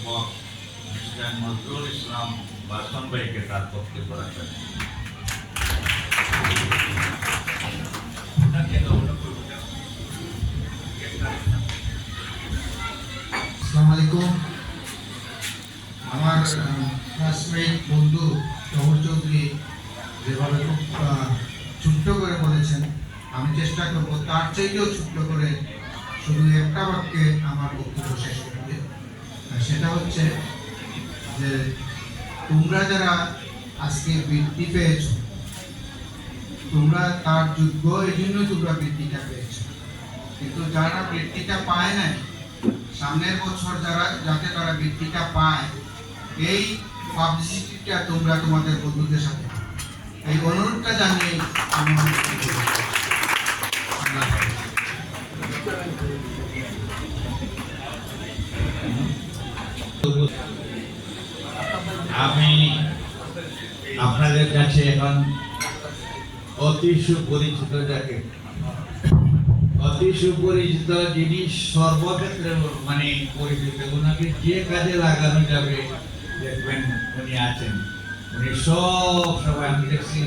অধ্যাপক মিস্টার নজরুল ইসলাম বাসন ভাইকে তার বক্তব্য রাখবেন। আসসালামু আলাইকুম। আমার ক্লাসমেট বন্ধু টহর চৌধুরী যেভাবে খুব ছোট্ট করে বলেছেন, আমি চেষ্টা করব তার চাইতেও ছোট্ট করে শুধু একটা বাক্যে আমার বক্তব্য শেষ করতে। সেটা হচ্ছে যে তোমরা যারা আজকে বৃত্তি পেয়েছ, তোমরা তার যোগ্য, এই জন্যই তোমরা বৃত্তিটা পেয়েছ। কিন্তু যারা বৃত্তিটা পায় নাই, সামনের বছর যাতে তারা বৃত্তিটা পায়, এই পাবলিসিটিটা তোমরা তোমাদের বন্ধুদের সাথে, এই অনুরোধটা জানিয়ে আমি আপনাদের কাছে এখন অতি সুপরিচিত, যাকে অতি সুপরিচিত যিনি সর্বক্ষেত্রে মানে পরিচিত, ওনাকে যে কাজে লাগানো যাবে দেখবেন উনি আছেন। উনি সব সময় আমি দেখছি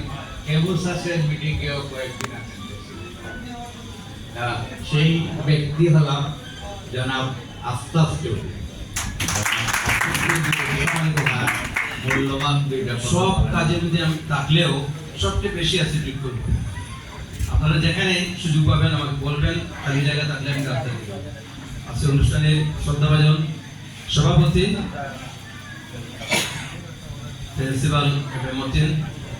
কেবল শাসের মিটিংয়েও কয়েকদিন আছেন। সেই ব্যক্তি হলাম জনাব আফতাব চৌধুরী। মূল্যবান সব কাজের মধ্যে আমি থাকলেও সবচেয়ে বেশি অ্যাসিডিট করব। আপনারা যেখানে সুযোগ পাবেন আমাকে বলবেন, খালি জায়গা থাকলে আমি রাখতে দেব। আজকে অনুষ্ঠানের শ্রদ্ধাভাজন সভাপতি প্রিন্সিপাল মতিন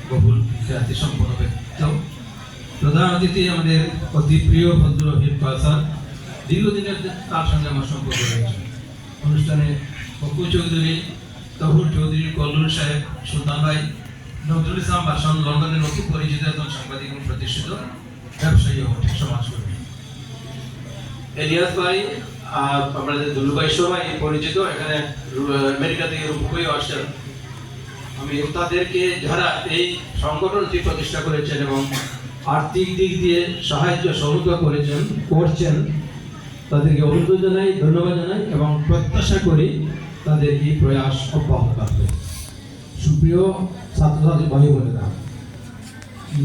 বহুল খ্যাতি সম্পন্ন ব্যক্তিত্ব, প্রধান অতিথি আমাদের অতি প্রিয় ভদ্র রহিম কালসার, দীর্ঘদিনের তার সঙ্গে আমার সম্পর্ক রয়েছে। অনুষ্ঠানে বকুল চৌধুরী, তহুর চৌধুরী, কল্লুর সাহেব, সুলতান ভাই, নজরুল ইসলাম বাসন লন্ডনের অতি পরিচিত একজন সাংবাদিক এবং প্রতিষ্ঠিত ব্যবসায়ী ও সমাজকর্মী, এলিয়াস ভাই আর আমাদের দুলুভাই সবাই পরিচিত, এখানে আমেরিকা থেকে রূপকই আসছেন। আমি তাদেরকে যারা এই সংগঠনটি প্রতিষ্ঠা করেছেন এবং আর্থিক দিক দিয়ে সাহায্য সহযোগিতা করছেন তাদেরকে অভিনন্দন জানাই, ধন্যবাদ জানাই এবং প্রত্যাশা করি তাদের এই প্রয়াস অব্যাহত থাকবে। সুপ্রিয় ছাত্রছাত্রী ভাই বোনেরা,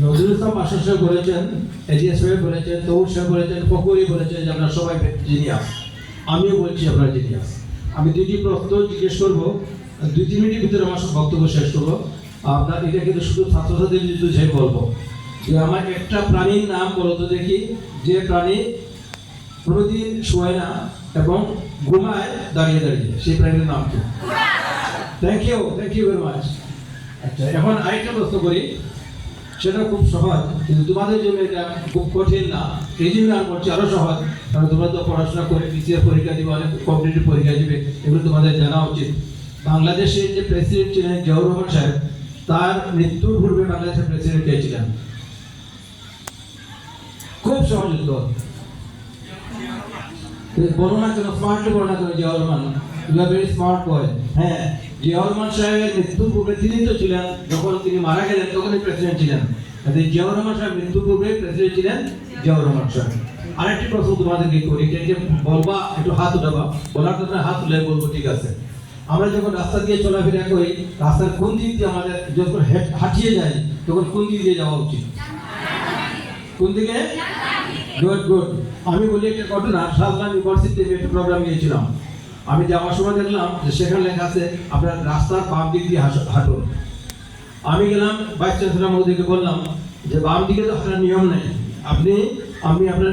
নজরুল ইসলাম বাসন সাহেব বলেছেন, এজিএস সাহেব বলেছেন, তৌর সাহেব বলেছেন, ফকরি বলেছেন যে আপনারা সবাই জিনিয়াস। আমিও বলছি আপনারা জিনিয়াস। আমি দুটি প্রশ্ন জিজ্ঞেস করবো, 2-3 মিনিটের ভিতরে আমার সব বক্তব্য শেষ করবো। আপনার এটা কিন্তু শুধু ছাত্রছাত্রীদের বুঝে বলবো যে আমার একটা প্রাণীর নাম বলো তো দেখি, যে প্রাণী কোনোদিন শোয় না এবং ঘুমায় দাঁড়িয়ে দাঁড়িয়ে, সেই প্রাণীর নাম কি? Thank you very much. আচ্ছা, এখন আরেকটা প্রশ্ন করি, সেটা খুব সহজ, কিন্তু তোমাদের জন্য এটা খুব কঠিন না, এই জন্য আর করছি আরো সহজ, কারণ তোমরা তো পড়াশোনা করে পিসিএর পরীক্ষা দিবে, অনেক কম্পিটিটিভ পরীক্ষা দিবে, এগুলো তোমাদের জানা উচিত। বাংলাদেশের যে প্রেসিডেন্ট ছিলেন জিয়াউর রহমান সাহেব, তার মৃত্যুর পূর্বে বাংলাদেশের প্রেসিডেন্ট কে ছিলেন? খুব সহজ উত্তর, বর্ণনা কেন, স্মার্টলি বর্ণনা কেন, Ziaur Rahman. You are very smart boy. হ্যাঁ, জিয়াউর রহমান সাহেবের মৃত্যুর পূর্বে তিনি তো ছিলেন, যখন তিনি মারা গেলেন তখনই প্রেসিডেন্ট ছিলেন। জিয়াউর রহমান সাহেব মৃত্যুর পূর্বে প্রেসিডেন্ট ছিলেন জিয়াউর রহমান সাহেব। আরেকটি প্রশ্ন তোমাদেরকে করি, কে বলবা, একটু হাত উঠাবা, বলার কথা হাত তুলে বলবো, ঠিক আছে? আমরা যখন রাস্তা দিয়ে চলাফেরা করি, রাস্তার কোন দিক দিয়ে আমাদের যখন হাঁটিয়ে যাই, তখন কোন দিক দিয়ে যাওয়া উচিত? কোন দিকে? গুড। আমি বলি একটা ঘটনা, শাহজালাল ইউনিভার্সিটিতে একটা প্রোগ্রাম গিয়েছিলাম। আমি যাওয়ার সময় দেখলাম যে সেখানে লেখা আছে আপনার রাস্তার বাম দিক দিয়ে হাঁটুন। আমি গেলাম ভাইস চ্যান্সেলর মহোদয়কে বললাম যে বাম দিকে তো হাঁটার নিয়ম নেই, আমি আপনার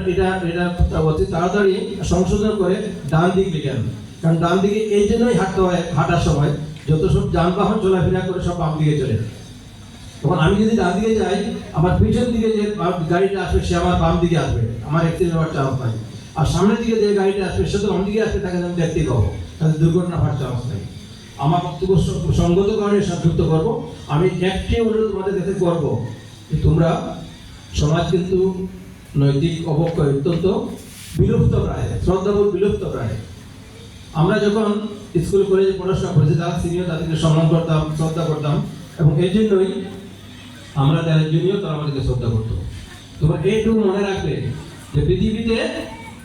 এটা অতি তাড়াতাড়ি সংশোধন করে ডান দিক লিখেন, কারণ ডান দিকে এই জন্যই হাঁটতে হয়, হাঁটার সময় যত সব যানবাহন চলাফেরা করে সব বাম দিকে চলে। তখন আমি যদি ডান দিকে যাই, আমার পিছন দিকে যে গাড়িটা আসবে সে আমার বাম দিকে আসবে, আমার অ্যাক্সিডেন্ট হওয়ার চান্স নাই। আর সামনের দিকে যে গাড়িটা আসবে সে তো বাম দিকে আসবে, তাকে আমি দেখতেই পাবো, তাদের দুর্ঘটনা হওয়ার চান্স নাই। আমার বক্তব্য সঙ্গত কারণে সংযুক্ত করবো। আমি একটি অনুরোধ তোমাদের কাছে করবো যে তোমরা, সমাজ কিন্তু নৈতিক অবক্ষয় অত্যন্ত বিলুপ্ত প্রায়, শ্রদ্ধাবোধ বিলুপ্ত প্রায়। আমরা যখন স্কুল কলেজে পড়াশোনা করেছি, যারা সিনিয়র তাদেরকে সম্মান করতাম, শ্রদ্ধা করতাম, এবং এই জন্যই আমরা যারা জুনিয়র তারা আমাদেরকে শ্রদ্ধা করতো। তোমরা এইটুকু মনে রাখবে যে পৃথিবীতে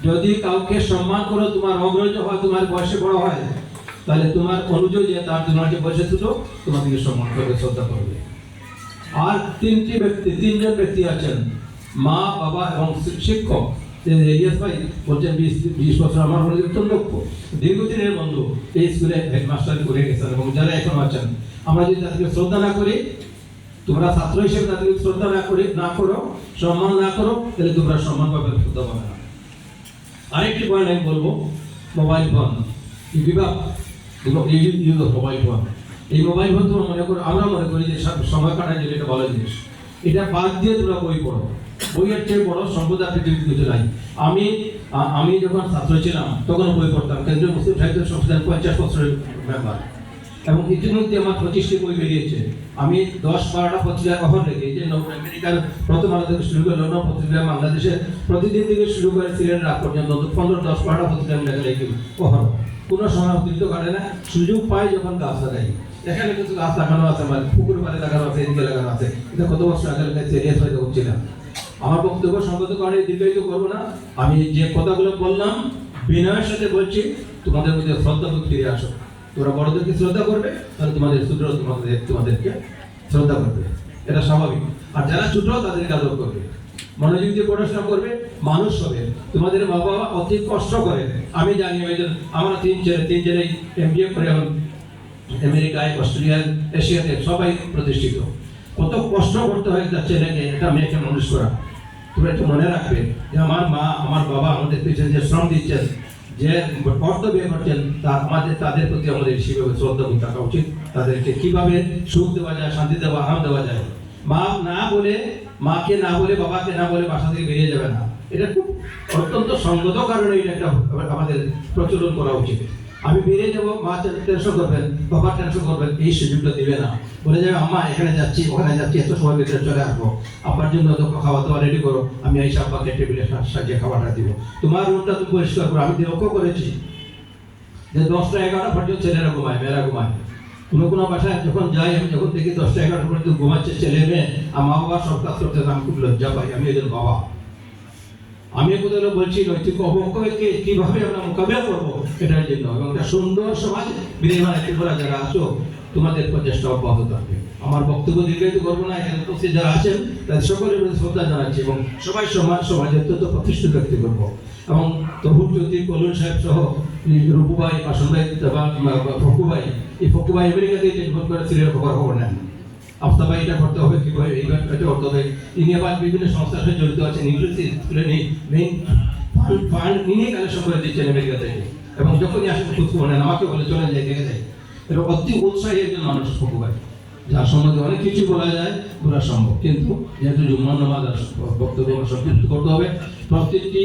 যদি কাউকে সম্মান করো, তোমার অগ্রজ হয়, তোমার বয়সে বড় হয়, তাহলে তোমার অনুযায়ী যে তার তোমার যে বয়সে ছিল তোমাদেরকে সম্মান করবে, শ্রদ্ধা করবে। আর তিনজন ব্যক্তি আছেন, মা, বাবা এবং শিক্ষক। ইলিয়াস ভাই বলছেন 20 বছর আমার মনে অত্যন্ত দীর্ঘদিনের বন্ধু, এই স্কুলে হেডমাস্টার করে গেছেন এবং যারা এখন আছেন। আমরা যদি তাদেরকে শ্রদ্ধা না করি, তোমরা ছাত্র হিসেবে তাদেরকে শ্রদ্ধা না করো, সম্মান না করো, তাহলে তোমরা সম্মান পাবে, শ্রদ্ধা পাবে না। আরেকটি পয়েন্ট আমি বলবো, মোবাইল ফোন বিভাগ, মোবাইল ফোন, এই মোবাইল ফোন তোমরা মনে করো, আমরা মনে করি যে সময় কাটার জন্য এটা ভালো জিনিস। এটা বাদ দিয়ে তোমরা বই পড়ো। বইয়ের চেয়ে বড় সম্পদ আর পৃথিবীতে কিছু নাই। আমি যখন ছাত্র ছিলাম তখন বই পড়তাম, কেন্দ্রীয় মুসলিম সাহিত্য সংস্থার 50 বছরের মেম্বার, এবং ইতিমধ্যে আমার 25টি বই বেরিয়েছে। আমি 10-12টা পত্রিকা কখন রেখে, যে আমেরিকার প্রথম আলো থেকে শুরু করে লন্ডন পত্রিকা, বাংলাদেশের প্রতিদিন থেকে শুরু করে সিলেট রাত পর্যন্ত 15-10-12টা পত্রিকা আমি লেখা রেখে কখন কোনো সময় অতিরিক্ত কাটে না। সুযোগ পাই যখন গাছ লাগাই, এখানে কিন্তু গাছ লাগানো আছে, মানে পুকুর পাড়ে লাগানো আছে, এদিকে লাগানো আছে। এটা কত বছর আগে লেগেছে হয়তো করছিলাম। আমার বক্তব্য সংগত কারণে দীর্ঘায়িত করবো না। আমি যে কথাগুলো বললাম বিনয়ের সাথে বলছি, তোমাদের মধ্যে শ্রদ্ধা ফিরে আসো। তোমরা বড়দেরকে শ্রদ্ধা করবে, তাহলে তোমাদের ছোট তোমাদেরকে শ্রদ্ধা করবে, এটা স্বাভাবিক। আর যারা ছোট তাদেরকে আদর করবে, মনোযোগ দিয়ে পড়াশোনা করবে, মানুষ হবে। তোমাদের মা বাবা অতি কষ্ট করে, আমি জানি। আমরা তিন ছেলে MBA করে এখন আমেরিকায়, অস্ট্রেলিয়ায়, এশিয়াতে সবাই প্রতিষ্ঠিত। কত কষ্ট করতে হয় একটা ছেলেকে, একটা মেয়েকে মানুষ করা। তোমরা একটু মনে রাখবে যে আমার মা, আমার বাবা আমাদের পিছনে যে শ্রম দিচ্ছেন, যে কর্তব্য করছেন, তাদের প্রতি আমাদের সেভাবে শ্রদ্ধা থাকা উচিত। তাদেরকে কিভাবে সুখ দেওয়া যায়, শান্তি দেওয়া, আরাম দেওয়া যায়। মাকে না বলে বাবাকে না বলে বাসা থেকে বেরিয়ে যাবে না। এটা খুব অত্যন্ত সঙ্গত কারণে এটা একটা আমাদের প্রচলন করা উচিত। আমি বেরিয়ে যাবো, মা টেনশন করবেন, বাবা টেনশন করবেন, এই সুযোগটা দিবে না। বলে যাবে আম্মা এখানে যাচ্ছি, ওখানে যাচ্ছি, এত সময় ভিতরে চলে আসবো, আব্বার জন্য তো খাওয়া দাওয়া রেডি করো, আমি এই আব্বাকে টেবিলে সাজিয়ে খাবারটা দিব। তোমার রুমটা তুমি পরিষ্কার করো। আমি লক্ষ্য করেছি যে 10টা-11টা পর্যন্ত ছেলেরা ঘুমায়, মেয়েরা ঘুমায়। কোনো বাসায় যখন যাই, আমি যখন দেখি 10টা-11টা পর্যন্ত ঘুমাচ্ছে ছেলে মেয়ে, আর মা বাবা সব কাজ করতে, আমি খুব লজ্জা পাই। আমি একজন বাবা, আমি কোথাও বলছি নৈতিক অবক্ষয়কে কিভাবে আমরা মোকাবিলা করবো এটার জন্য, এবং একটা সুন্দর সমাজ বিনির্মাণ করা যারা আছো, তোমাদের প্রচেষ্টা অব্যাহত থাকবে। আমার বক্তব্য দীর্ঘায়িত করবো না। এখানে উপস্থিত যারা আছেন তাদের সকলের প্রতি শ্রদ্ধা জানাচ্ছি, এবং সবাই সমাজে অত্যন্ত প্রতিষ্ঠিত ব্যক্তি করবো। এবং তহুর জ্যোতি, কলুন সাহেব সহ রূপুভাই, পাশন ভাই, ফকুভাই, এই ফকুভাই আমেরিকাতে টেলিফোন করে সিরিয়াল খবর নেন। আফতাবাই এটা করতে হবে, কিভাবে এইবার এটা করতে হবে। ইনি আবার বিভিন্ন সংস্থার সাথে জড়িত আছেন, ইংরেজি স্কুলে মেইন ফান্ড নিয়ে কালেকশন করে দিচ্ছেন আমেরিকা থেকে, এবং যখনই আসেন খুব নেন, আমাকে বলে চলে যায়, দেখে যায়। এটা অতি উৎসাহী একজন মানুষ ফকুভাই, যার সম্বন্ধে অনেক কিছু বলা যায়, বলা সম্ভব। কিন্তু যেহেতু জুম্মান নামাজ বক্তব্য সংক্ষিপ্ত করতে হবে, প্রত্যেকটি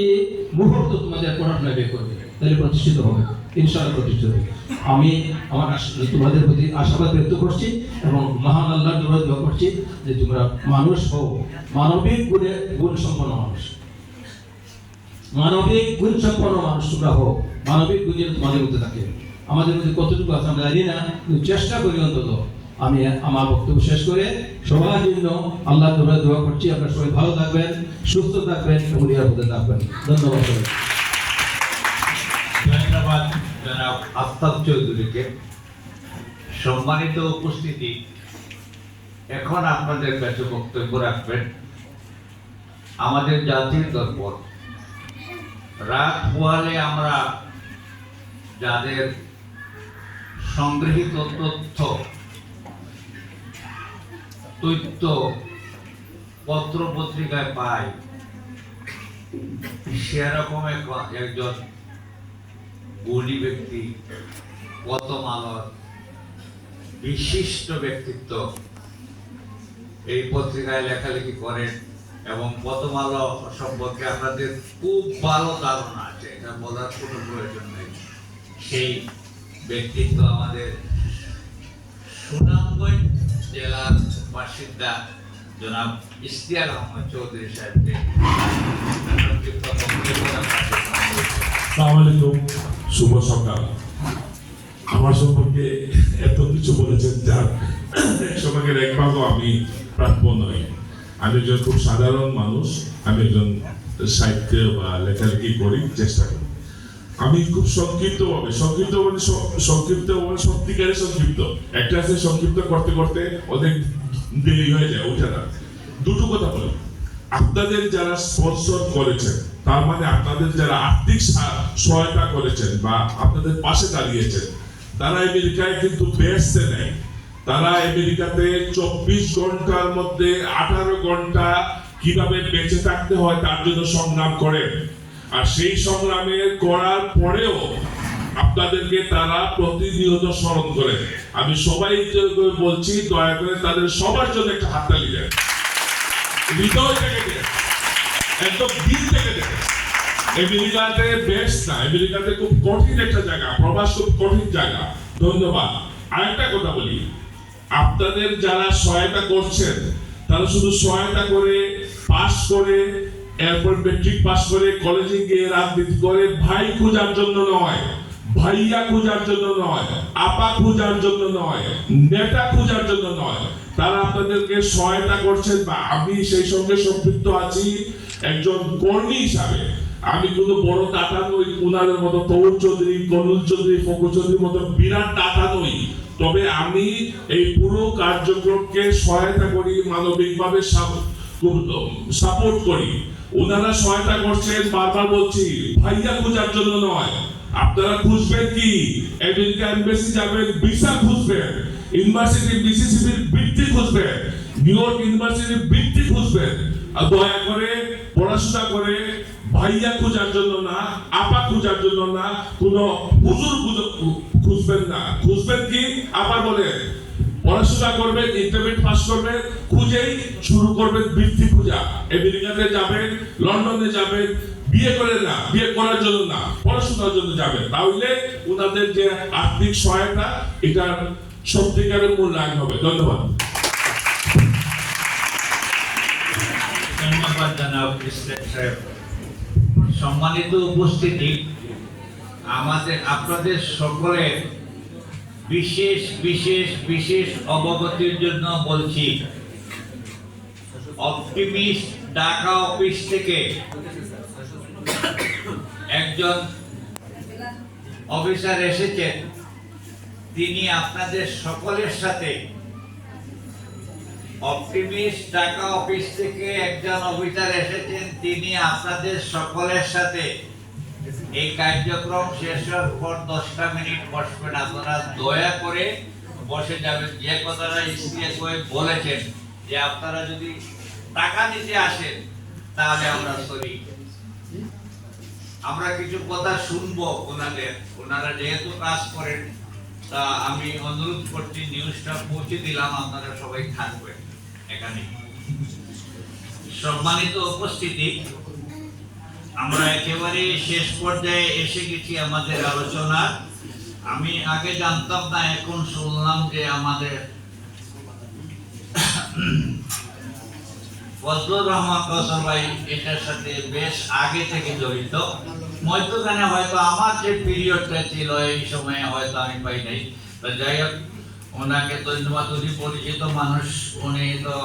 মুহূর্ত তোমাদের পড়াশোনা বের করবে, তাহলে প্রতিষ্ঠিত হবে, ইনশাআল্লাহ প্রতিষ্ঠিত হবে। আমি আমার তোমাদের প্রতি আশাবাদ ব্যক্ত করছি, এবং মহান আল্লাহর দরবারে দোয়া করছি যে তোমরা মানুষ হও, মানবিক গুণ সম্পন্ন মানুষ, মানবিক গুণ সম্পন্ন মানুষ তোমরা হও। মানবিক গুণ যেন তোমাদের মধ্যে থাকে। আমাদের মধ্যে কতটুকু আছে আমরা জানি না, কিন্তু চেষ্টা করি অন্তত। আমি আমার বক্তব্য শেষ করে সবার জন্য আল্লাহর দরবারে দোয়া করছি, আপনারা সবাই ভালো থাকবেন, সুস্থ থাকবেন এবং নিরাপদে থাকবেন। ধন্যবাদ। ধন্যবাদ জনাব আফতাব চৌধুরীকে। সম্মানিত উপস্থিতি, এখন আপনাদের কাছে বক্তব্য রাখবেন আমাদের জাতির দর্পণ। রাত পোহালে আমরা যাদের সংগৃহীত তথ্য পত্র পত্রিকায় পাই, সেরকম একজন গুণী ব্যক্তি, প্রথম আলোর বিশিষ্ট ব্যক্তিত্ব এই পত্রিকায় লেখালেখি করেন, এবং প্রথম আলো সম্পর্কে আপনাদের খুব ভালো ধারণা আছে, এটা বলার কোনো প্রয়োজন নেই। সেই ব্যক্তিত্ব আমাদের সুনামগঞ্জ জেলার বাসিন্দা জনাব ইশতিয়াক আহমদ চৌধুরী সাহেবকে আসসালামু আলাইকুম, শুভ সকাল। আমার সম্পর্কে এত কিছু বলেছেন যার একশো এক ভাগও আমি প্রাপ্য নই। আমি একজন খুব সাধারণ মানুষ, আমি একজন সাহিত্য বা লেখালেখি করি, চেষ্টা করি। আমি খুব সংক্ষিপ্ত সত্যিকারের সংক্ষিপ্ত, একটা আছে সংক্ষিপ্ত করতে করতে অনেক দেরি হয়ে যায় ওঠে না। দুটো কথা বলি, আপনাদের যারা স্পন্সর করেছেন, তার মানে আপনাদের যারা আর্থিক সহায়তা করেছেন বা আপনাদের পাশে দাঁড়িয়েছেন, তারা আমেরিকায় কিন্তু বেসে নেয়। তারা আমেরিকাতে 24 ঘন্টার মধ্যে 18 ঘন্টা কিভাবে বেঁচে থাকতে হয় তার জন্য সংগ্রাম করেন। আর সেই সংগ্রামে করার পরেও আপনাদেরকে তারা প্রতিনিয়ত স্মরণ করে। আমি সবাই বলছি, দয়া করে তাদের সবার জন্য একটা হাততালি দেন, হৃদয় থেকে দেন, একদম দিল থেকে দেন। আমেরিকাতে বেশ না, আমেরিকাতে খুব কঠিন একটা জায়গা, প্রবাস খুব কঠিন জায়গা। ধন্যবাদ। আরেকটা কথা বলি, আপনাদের যারা সহায়তা করছেন, তারা শুধু সহায়তা করে, পাস করে, এরপর মেট্রিক পাস করে কলেজে গিয়ে রাজনীতি করে ভাই খোঁজার জন্য নয়, ভাইয়া খোঁজার জন্য নয়, আপা খোঁজার জন্য নয়, নেতা খোঁজার জন্য নয়। তারা আপনাদেরকে সহায়তা করছেন বা আমি সেই সঙ্গে সম্পৃক্ত আছি একজন কর্মী হিসাবে। আমি কোনো বড় দাতা নই, ওনাদের মতো তৌর চৌধুরী, কনুল চৌধুরী, ফকুর চৌধুরীর মতো বিরাট দাতা নই। তবে আমি এই পুরো কার্যক্রমকে সহায়তা করি, মানবিকভাবে সাপোর্ট করি। ওনারা সহায়তা করছেন, বারবার বলছি, ভাইয়া খোঁজার জন্য নয়। আপনারা খুঁজবেন কি? আমেরিকা এমবাসি যাবেন, ভিসা খুঁজবেন, ইউনিভার্সিটি মিসিসিপির বৃত্তি খুঁজবেন, নিউ ইয়র্ক ইউনিভার্সিটির বৃত্তি খুঁজবেন। আর দয়া করে পড়াশোনা করে ভাইয়া খোঁজার জন্য না, আপা খোঁজার জন্য না, কোনো হুজুর খুঁজবেন না। খুঁজবেন কি? আবার বলেন, পড়াশোনা করবেন, ইন্টারমিডিয়েট পাস করবেন, খুঁজেই শুরু করবেন বৃত্তি খোঁজা। আমেরিকাতে যাবেন, লন্ডনে যাবেন, বিয়ে করে না, বিয়ে করার জন্য না, পড়াশোনার জন্য যাবেন। তাহলে ওনাদের যে আর্থিক সহায়তা, এটা সত্যিকারের মূল্যায়ন হবে। ধন্যবাদ। ধন্যবাদ জানাব ইসলাম সাহেব। সম্মানিত উপস্থিতি, আপনাদের সকলের বিশেষ বিশেষ বিশেষ অবগতির জন্য বলছি, অপটিমিস্ট ঢাকা অফিস থেকে একজন অফিসার এসেছেন। তিনি আপনাদের সকলের সাথে, অপটিমিস্ট ঢাকা অফিস থেকে একজন অফিসার এসেছেন, তিনি আপনাদের সকলের সাথে এই কার্যক্রম শেষ হওয়ার পর 10টা মিনিট বসবেন। আপনারা দয়া করে বসে যাবেন। যে কথাটা ইসিএস বলেছেন যে আপনারা যদি টাকা নিতে আসেন তাহলে আমরা সরি, আমরা কিছু কথা শুনবো ওনাদের। ওনারা যেহেতু কাজ করেন, তা আমি অনুরোধ করছি, নিউজটা পৌঁছে দিলাম, আপনারা সবাই থাকবেন এখানে। সম্মানিত উপস্থিতি, আমরা একেবারে শেষ পর্যায়ে এসে গেছি আমাদের আলোচনা। আমি আগে জানতাম না, এখন শুনলাম যে আমাদের ফজলুর রহমান কৌশল ভাই এটার সাথে বেশ আগে থেকে জড়িত। মধ্যখানে হয়তো আমার যে পিরিয়ডটা ছিল এই সময়ে হয়তো আমি পাই নাই। যাই হোক, ওনাকে ধন্যবাদ। উনি পরিচিত মানুষ, উনি তো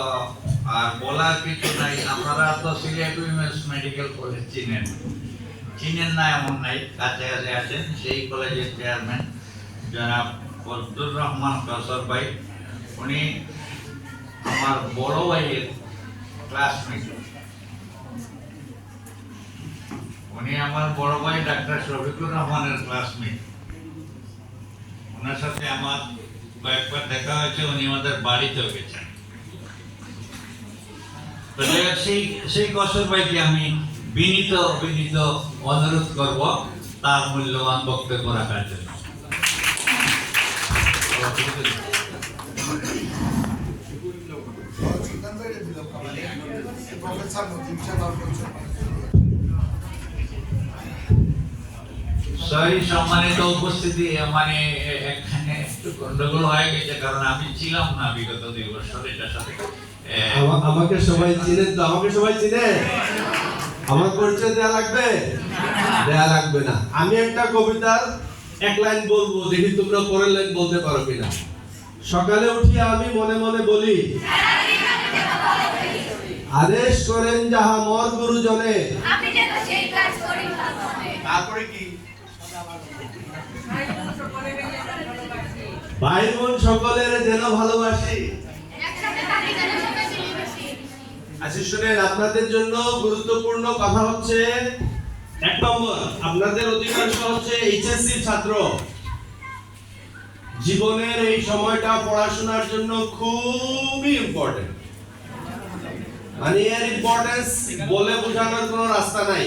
আর বলার কিছু নাই। আপনারা তো সিলেট উইমেন্স মেডিকেল কলেজ চিনেন না এমন নাই, কাছাকাছি আছেন। সেই কলেজের চেয়ারম্যান জনাব ফজলুর রহমান কৌশল ভাই, উনি আমার বড় ভাইয়ের ক্লাসমেট। উনি আমার বড় ভাই ডাক্তার শফিকুর রহমানের ক্লাসমেট। ওনার সাথে আমার কয়েকবার দেখা হয়েছে, উনি আমাদের বাড়িতেও গেছেন। সেই কৌশল ভাইকে আমি বিনীত অনুরোধ করব তার মূল্যবান বক্তব্য রাখার জন্য। সরি, সম্মানিত উপস্থিতি, মানে এখানে একটু গন্ডগোল হয়ে গেছে, কারণ আমি ছিলাম না বিগত 2 বছর এটার সাথে। আমাকে সবাই চিনে তো? আমাকে সবাই চিনে? আমার পরিচয় দেয়া লাগবে? দেয়া লাগবে না। আমি একটা কবিতার 1 লাইন বলবো, দেখি তোমরা পরের লাইন বলতে পারো কিনা। সকালে উঠিয়া আমি মনে মনে বলি, আদেশ করেন যাহা মোর গুরুজনে। আমি যেন সেই কাজ করি ভাবনে। তারপরে কি? ভাই বোন সকলের যেন ভালোবাসি। আচ্ছা শুনেন, আপনাদের জন্য গুরুত্বপূর্ণ কথা হচ্ছে, 1 নম্বর, আপনাদের অধিকাংশ হচ্ছে এইচএসসি ছাত্র। জীবনের এই সময়টা পড়াশোনার জন্য খুবই ইম্পর্টেন্ট, মানে এর ইম্পর্টেন্স বলে বোঝানোর কোনো রাস্তা নাই।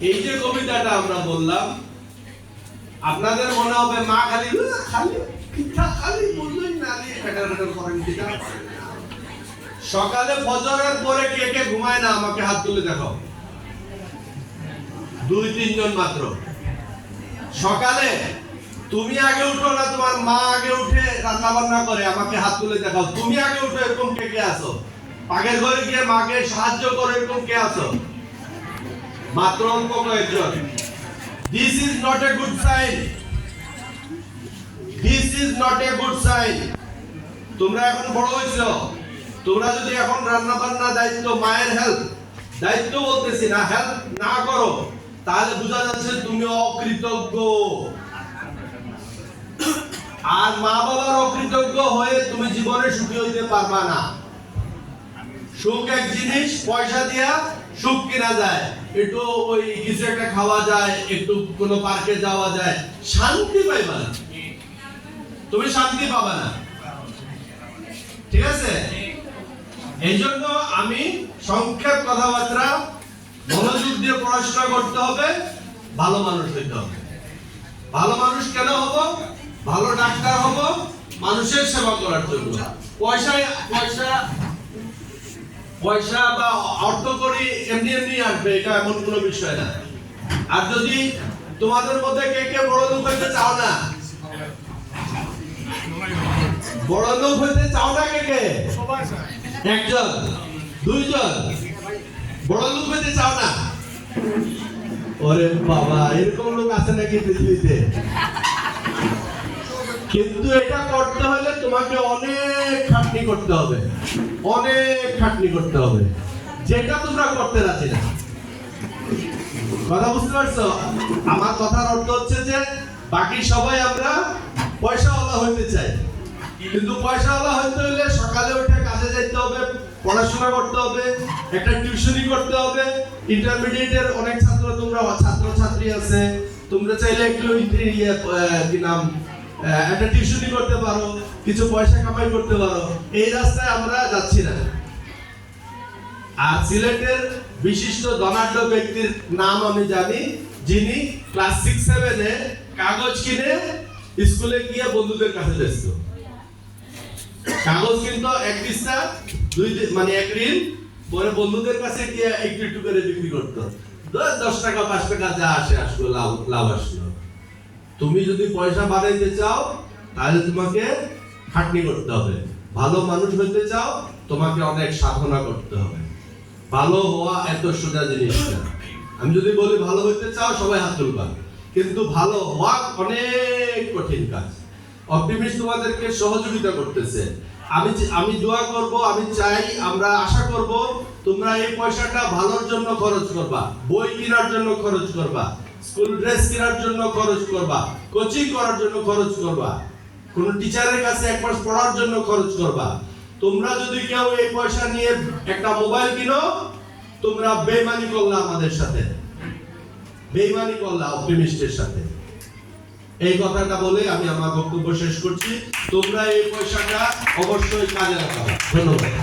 এই যে কবিতাটা আমরা বললাম, আপনাদের মনে হবে মা খালি খালি বললেন না, করেন কিনা। সকালে ফজরের পরে কে কে ঘুমায় না আমাকে হাত তুলে দেখাও। 2-3 জন মাত্র। সকালে তুমি আগে উঠো না তোমার মা আগে উঠে রান্না বান্না করে? আমাকে হাত তুলে দেখাও। তুমি আগে উঠো, এরকম কে কে আছো? পাকের ঘরে গিয়ে মাকে সাহায্য করে, এরকম কে আছো? মাত্র অল্প কয়েকজন। This is not a good sign. This is not a good sign. তোমরা এখন বড় হয়েছো, তোমরা যদি এখন রান্না বান্না দায়িত্ব, মায়ের হেল্প দায়িত্ব বলতেছি না, হেল্প না করো, তাহলে বোঝা যাচ্ছে তুমি অকৃতজ্ঞ। আর মা বাবার অকৃতজ্ঞ হয়ে তুমি জীবনে সুখী হইতে পারবা না। সুখ এক জিনিস, পয়সা দিয়া সুখ কিনা যায়, একটু ওই কিছু একটা খাওয়া যায়, একটু কোনো পার্কে যাওয়া যায়, শান্তি পাইবা না, তুমি শান্তি পাবা না। ঠিক আছে? এই জন্য আমি সংক্ষেপ কথাবার্তা, মনোযোগ দিয়ে পড়াশোনা করতে হবে, ভালো মানুষ হইতে হবে। ভালো মানুষ কেন হব? ভালো ডাক্তার হব, মানুষের সেবা করার জন্য। পয়সা বা অর্থ করি এমনি এমনি আসবে, এটা এমন কোনো বিষয় না। আর যদি তোমাদের মধ্যে কে কে বড় লোক হইতে চাও না, বড় লোক হইতে চাও না, কে কে? 1 জন 2 জন বড় লোক হইতে চাও না? ওরে বাবা, এরকম লোক আছে নাকি পৃথিবীতে? কিন্তু এটা করতে হলে তোমাকে অনেক খাটনি করতে হবে, অনেক খাটনি করতে হবে, যেটা তোমরা করতে রাজি না। কথা বুঝতে পারছো? আমার কথার অর্থ হচ্ছে যে বাকি সবাই আমরা পয়সাওয়ালা হইতে চাই, কিন্তু পয়সাওয়ালা হইতে হলে সকালে উঠে কাজে যেতে হবে, পড়াশোনা করতে হবে, একটা টিউশনি করতে হবে। ইন্টারমিডিয়েটের অনেক ছাত্রছাত্রী আছে, তোমরা চাইলে একটু কি নাম একটা টিউশনি করতে পারো, কিছু পয়সা কামাই করতে পারো। এই রাস্তায় আমরা যাচ্ছি না। আর সিলেটের বিশিষ্ট ধনাঢ্য ব্যক্তির নাম আমি জানি, যিনি ক্লাস 6-7-এ কাগজ কিনে স্কুলে গিয়ে বন্ধুদের কাছে বেচত। কাগজ কিন্তু 1 পৃষ্ঠা 1 রিল, পরে বন্ধুদের কাছে গিয়ে একটু একটু করে বিক্রি করতো। 10 টাকা 5 টাকা যা আসলো লাভ আসলো। তুমি যদি পয়সা বাড়াইতে চাও তাহলে তোমাকে খাটনি করতে হবে। ভালো মানুষ হইতে চাও তোমাকে অনেক সাধনা করতে হবে। ভালো হওয়া এত সোজা জিনিস না। আমি যদি বলি ভালো হইতে চাও, সবাই হাত তুলবা, কিন্তু ভালো হওয়া অনেক কঠিন কাজ। অপটিমিস্ট তোমাদেরকে সহযোগিতা করতেছে। আমি দোয়া করব, আমি চাই, আমরা আশা করব তোমরা এই পয়সাটা ভালোর জন্য খরচ করবা, বই কেনার জন্য খরচ করবা, স্কুল ড্রেস কেনার জন্য খরচ করবা, কোচিং করার জন্য খরচ করবা, কোন টিচারের কাছে 1 মাস পড়ার জন্য খরচ করবা। তোমরা যদি কেউ এই পয়সা নিয়ে একটা মোবাইল কিনো, তোমরা বেঈমানি করলা আমাদের সাথে, বেঈমানি করলা অপটিমিস্টের সাথে। এই কথাটা বলে আমি আমার বক্তব্য শেষ করছি। তোমরা এই পয়সাটা অবশ্যই কাজে লাগাও। ধন্যবাদ।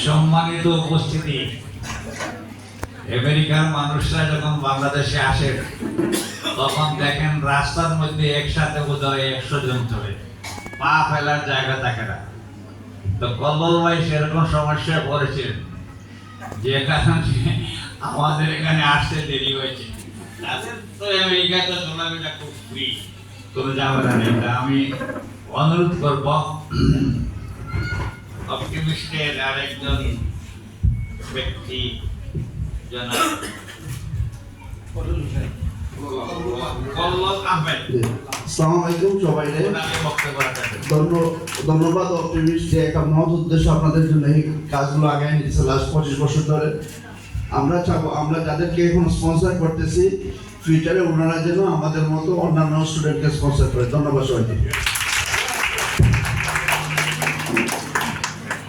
সম্মানিত উপস্থিতি, আমেরিকার মানুষরা যখন বাংলাদেশে আসে তখন দেখেন রাস্তার মধ্যে একসাথে বোধহয় 100 জন চলে, পা ফেলার জায়গা থাকে না। তো কল্লোল ভাই সেরকম সমস্যায় পড়েছেন, যে কারণে আমাদের এখানে আসতে দেরি হয়েছে। তাদের তো আমেরিকাতে চলাফেরা খুব ফ্রি, কোনো ঝামেলা নেই। আমি অনুরোধ করব অপটিমিস্টের আরেকজন ব্যক্তি জনাব কল্লোল আহমেদ আসসালামু আলাইকুম সবাইকে ওনাকে বক্তব্য রাখেন। ধন্যবাদ অপটিমিস্ট যে একটা মহৎ উদ্দেশ্য আপনাদের জন্য এই কাজগুলো আগে নিচ্ছে লাস্ট 25 বছর ধরে। আমরা চাবো আমরা যাদেরকে এখন স্পন্সর করতেছি ফিউচারে ওনারা যেন আমাদের মতো অন্যান্য স্টুডেন্টকে স্পন্সর করে। ধন্যবাদ সবাইকে।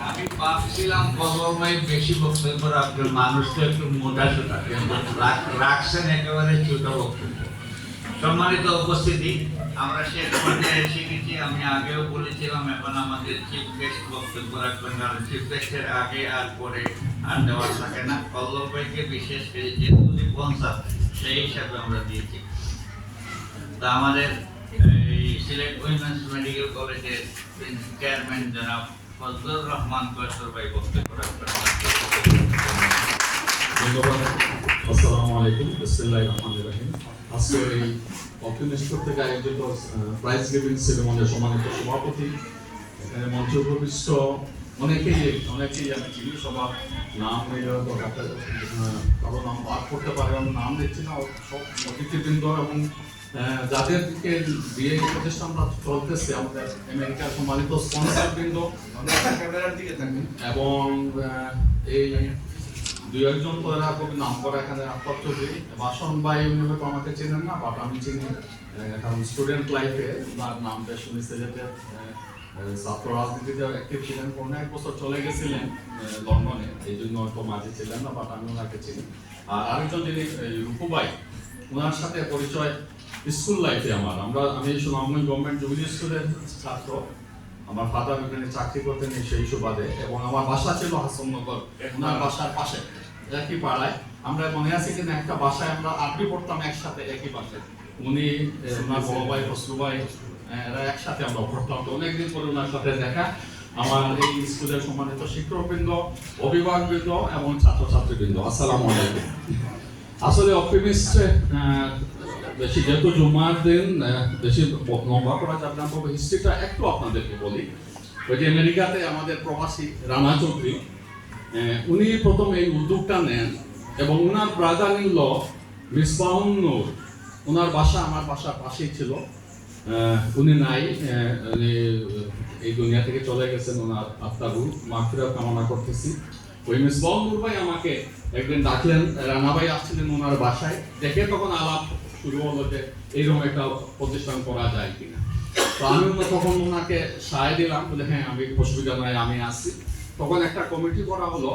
আমি ভাবছিলাম কল্লোল বেশি বক্তব্য রাখবেন, মানুষ তো একটু মোটা সোটা, কিন্তু রাখছেন একেবারে ছোট বক্তব্য। সম্মানিত উপস্থিতি, আমরা শেষ পর্যায়ে এসে গেছি। আমি আগেও বলেছিলাম এখন আমাদের চিফ গেস্ট বক্তব্য রাখবেন, কারণ চিফ গেস্টের আগে আর পরে আর দেওয়ার থাকে না। কল্লোল ভাইকে বিশেষ করে যেহেতু স্পন্সর সেই হিসাবে আমরা দিয়েছি। তা আমাদের এই সিলেট উইমেন্স মেডিকেল কলেজের চেয়ারম্যান জনাব ফজলুর রহমান কৈশোর ভাই বক্তব্য রাখবেন। ধন্যবাদ। আসসালামু আলাইকুম, বিসমিল্লাহির রহমানির রহিম। আজকে এই অপটিমিস্ট থেকে আয়োজিত প্রাইজ গিভিং সেরেমনির সম্মানিত সভাপতি, এখানে মঞ্চে উপবিষ্ট অনেকেই আমি চিনি, সবার নাম নিলে কারো নাম বাদ করতে পারে, আমি নাম দিচ্ছি না। সব অতিথিবৃন্দ এবং যাদেরকে দিয়ে এই প্রতিষ্ঠানটা চলতেছে, আমাদের আমেরিকার সম্মানিত স্পন্সর বৃন্দ এবং এই দুই একজন তো এরা খুব নাম করা এখানে আফতাব চৌধুরী, বাসন ভাই উনি হয়তো আমাকে চেনেন না, বাট আমি চিনি, কারণ স্টুডেন্ট লাইফে তার নাম বেশ শুনেছে, যেতে ছাত্র রাজনীতিতে অ্যাক্টিভ ছিলেন, কোনো এক বছর চলে গেছিলেন লন্ডনে, এই জন্য হয়তো মাঝে ছিলেন না, বাট আমি ওনাকে চিনি। আর আরেকজন যিনি রূপুবাই, ওনার সাথে পরিচয় স্কুল লাইফে আমি সুনামগঞ্জ গভর্নমেন্ট জুবিলি স্কুলের ছাত্র। আমার ফাদার ওখানে চাকরি করতেন সেই সুবাদে, এবং আমার বাসা ছিল হাসননগর, ওনার বাসার পাশে একই পাড়ায়। আমরা মনে আছে কিনা একটা বাসায় আমরা আরবি পড়তাম একসাথে একই পাশে, উনি ওনার বড় ভাই ফসলু ভাই, এরা একসাথে আমরা পড়তাম। তো অনেকদিন পরে ওনার সাথে দেখা। আমার এই স্কুলের সম্মানিত শিক্ষকবৃন্দ, অভিভাবকবৃন্দ এবং ছাত্রছাত্রীবৃন্দ, আসসালামু আলাইকুম। আসলে অপটিমিস্ট বেশি যেহেতু জুমার দিন বেশি লম্বা করা যাবে না, তবে হিস্ট্রিটা একটু আপনাদেরকে বলি। ওই যে আমেরিকাতে আমাদের প্রবাসী রানা চৌধুরী, উনি প্রথম এই উদ্যোগটা নেন, এবং ওনার ব্রাদার ইন ল মিসবাহুন নূর, ওনার বাসা আমার বাসার পাশেই ছিল। উনি নাই, উনি এই দুনিয়া থেকে চলে গেছেন, ওনার আত্মারু মাগফিরাত কামনা করতেছি। ওই মিসবাহুন নূর ভাই আমাকে একদিন ডাকলেন, রানা ভাই আসছিলেন ওনার বাসায়, দেখে তখন আলাপ শুরু হলো যে এইরকম একটা প্রতিষ্ঠান করা যায় কিনা। তো আমি তখন ওনাকে সায় দিলাম, বলে হ্যাঁ আমি অসুবিধা নাই, আমি আসছি। তখন একটা কমিটি করা হলো,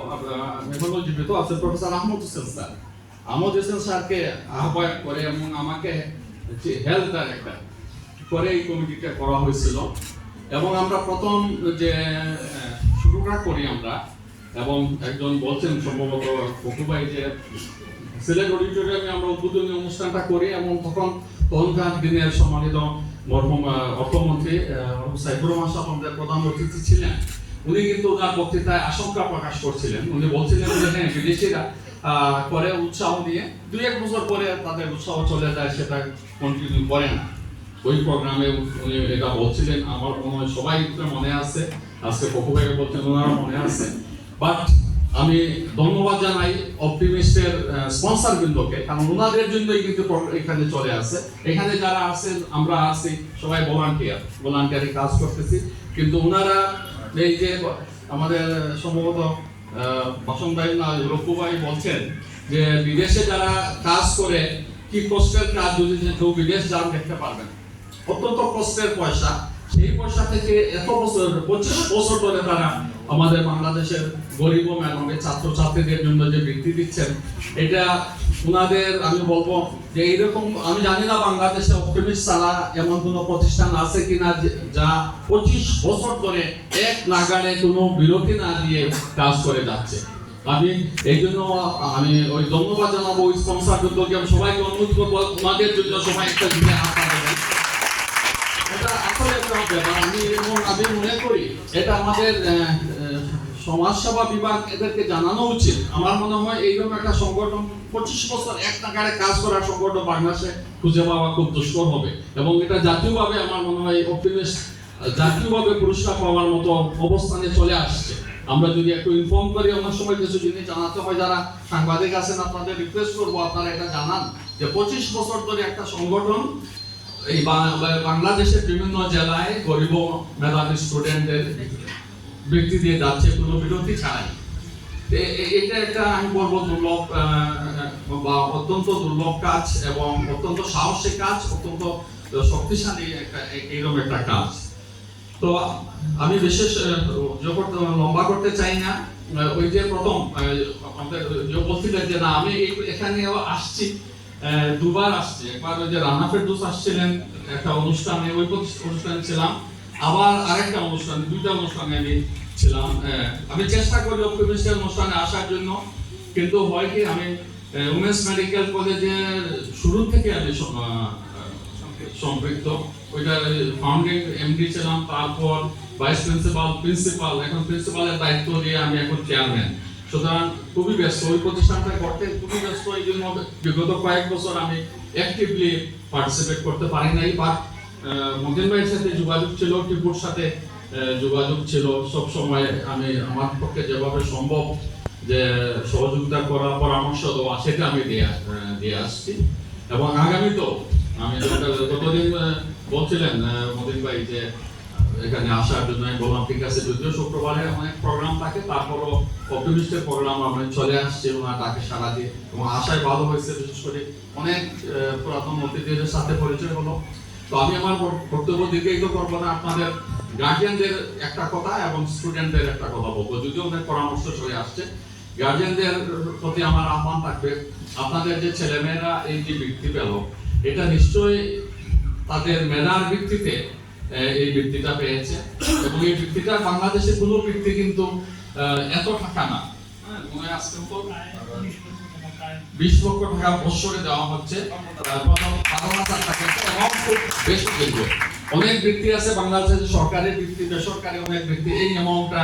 এখনো জীবিত আছে প্রফেসর আহমদ হোসেন স্যার। আহমদ হোসেন স্যারকে আহ্বায়ক করে এবং আমাকে হেলথ ডাইরেক্টর করে এই কমিটিটা করা হয়েছিল। এবং আমরা প্রথম যে শুরুটা করি আমরা, এবং একজন বলছেন সম্ভবত বকুভাই যে সিলেট অডিটোরিয়ামে আমরা উদ্বোধনী অনুষ্ঠানটা করি, এবং তখনকার দিনের সম্মানিত মরহুম অর্থমন্ত্রী সাইফুর রহমান সাহেব আমাদের প্রধান অতিথি ছিলেন। উনি কিন্তু ওনার বক্তৃতায় আশঙ্কা প্রকাশ করছিলেন, উনি বলছিলেন যে হ্যাঁ বিদেশিরা করে উৎসাহ নিয়ে 2-1 বছর পরে তাদের উৎসাহ চলে যায়, সেটা কন্টিনিউ করে না। ওই প্রোগ্রামে উনি এটা বলছিলেন, আমার মনে হয় সবাই মনে আছে, আজকে বকুভাইকে বলছেন ওনারা মনে আছে। বাট আমি ধন্যবাদ জানাই অপটিমিস্টের স্পন্সর বৃন্দকে, কারণ ওনাদের জন্যই কিন্তু এখানে চলে আসে। এখানে যারা আছেন, আমরা আছি সবাই ভলান্টিয়ারি কাজ করতেছি, কিন্তু ওনারা এই যে আমাদের সম্ভবত বাসন ভাই না রঘু ভাই বলছেন যে বিদেশে যারা কাজ করে কি কষ্টের কাজ, যদি কেউ বিদেশ যান দেখতে পারবেন, অত্যন্ত কষ্টের পয়সা। সেই পয়সা থেকে এত বছর 25 বছর ধরে তারা আমাদের বাংলাদেশের গরিব ও মেহনতি ছাত্রছাত্রীদের জন্য যে বৃত্তি দিচ্ছেন, এটা ওনাদের আমি বলবো যে এইরকম আমি জানি না বাংলাদেশে অপটিমিস্ট ছাড়া এমন কোনো প্রতিষ্ঠান আছে কিনা যা 25 বছর ধরে এক নাগাড়ে কোনো বিরতি না দিয়ে কাজ করে যাচ্ছে। আমি এই জন্য আমি ওই ধন্যবাদ জানাবো ওই স্পন্সরদেরকে, আমি সবাইকে অনুরোধ করবো ওনাদের জন্য সবাই একটা দিনে হাত পাঠাবেন। এটা আসলে একটা ব্যাপার, আমি মনে করি এটা আমাদের সমাজসেবা বিভাগ এদেরকে জানানো উচিত। আমার মনে হয় এইরকম একটা সংগঠন 25 বছর এক নাগাড়ে কাজ করার সংগঠন বাংলাদেশে খুঁজে পাওয়া খুব দুষ্কর হবে, এবং এটা জাতীয়ভাবে আমার মনে হয় অপটিমিস্ট জাতীয়ভাবে পুরস্কার পাওয়ার মতো অবস্থানে চলে আসছে। আমরা যদি একটু ইনফর্ম করি, অনেক সময় কিছু জিনিস জানাতে হয়, যারা সাংবাদিক আছেন আপনাদের রিকোয়েস্ট করবো আপনারা এটা জানান যে 25 বছর ধরে একটা সংগঠন এই বাংলাদেশের বিভিন্ন জেলায় গরিব মেধাবী স্টুডেন্টদের বৃত্তি দিয়ে যাচ্ছে কোনো বিরতি ছাড়াই। এটা একটা আমি বলবো দুর্লভ বা অত্যন্ত দুর্লভ কাজ এবং অত্যন্ত সাহসী কাজ, অত্যন্ত শক্তিশালী একটা এইরকম একটা কাজ। তো আমি বিশেষ যখন লম্বা করতে চাই না, ওই যে প্রথম আমাদের বলছিলেন যে না আমি এখানেও আসছি, দুবার আসছি, একবার ওই যে রানা ফেরদৌস আসছিলেন একটা অনুষ্ঠানে, ওই অনুষ্ঠানে ছিলাম, আবার আরেকটা অনুষ্ঠানে, দুইটা অনুষ্ঠানে আমি ছিলাম। আমি চেষ্টা করি অপটিমিস্টের অনুষ্ঠানে আসার জন্য, কিন্তু হয় কি আমি উমেন্স মেডিকেল কলেজের শুরু থেকে আমি সম্পৃক্ত, ওইটা ফাউন্ডিং এমডি ছিলাম, তারপর ভাইস প্রিন্সিপাল, এখন প্রিন্সিপালের দায়িত্ব দিয়ে আমি এখন চেয়ারম্যান। সুতরাং খুবই ব্যস্ত, ওই প্রতিষ্ঠানটা করতে খুবই ব্যস্ত, এই জন্য বিগত কয়েক বছর আমি অ্যাক্টিভলি পার্টিসিপেট করতে পারি নাই। বাট মতিন ভাইয়ের সাথে যোগাযোগ ছিল, টিপুর সাথে যোগাযোগ ছিল, সব সময় আমি আমার পক্ষে যেভাবে সম্ভব যে সহযোগিতা করা, পরামর্শ দেওয়া, সেটা আমি দিয়ে আসছি। এবং আগামীতেও আমি গতদিন বলছিলেন মতিন ভাই যে এখানে আসার জন্য, আমি বললাম ঠিক আছে, যদিও শুক্রবারে অনেক প্রোগ্রাম থাকে, তারপরও অপটিমিস্টের প্রোগ্রাম আমি চলে আসছি ওনার ডাকে সাড়া দিয়ে, এবং আশায় ভালো হয়েছে। বিশেষ করে অনেক পুরাতন অতিথিদের সাথে পরিচয় হলো। তো আমি আমার বক্তব্য দীর্ঘায়িত করবো না, আপনাদের গার্জিয়ানদের একটা কথা এবং স্টুডেন্টদের একটা কথা বলবো, যদিও অনেক পরামর্শ চলে আসছে। গার্জিয়ানদের প্রতি আমার আহ্বান থাকবে, আপনাদের যে ছেলেমেয়েরা এই যে বৃত্তি পেল, এটা নিশ্চয়ই তাদের মেধার ভিত্তিতে এই বৃত্তিটা পেয়েছে, এবং এই বৃত্তিটা বাংলাদেশে কোনো বৃত্তি কিন্তু এত টাকা না, মনে হয় আজকে 20 লক্ষ টাকা বছরে দেওয়া হচ্ছে, প্রথম 12,000 টাকা, এবং খুব বেশি কিন্তু অনেক বৃত্তি আছে বাংলাদেশে, সরকারি বৃত্তি, বেসরকারি অনেক বৃত্তি, এই অ্যামাউন্টটা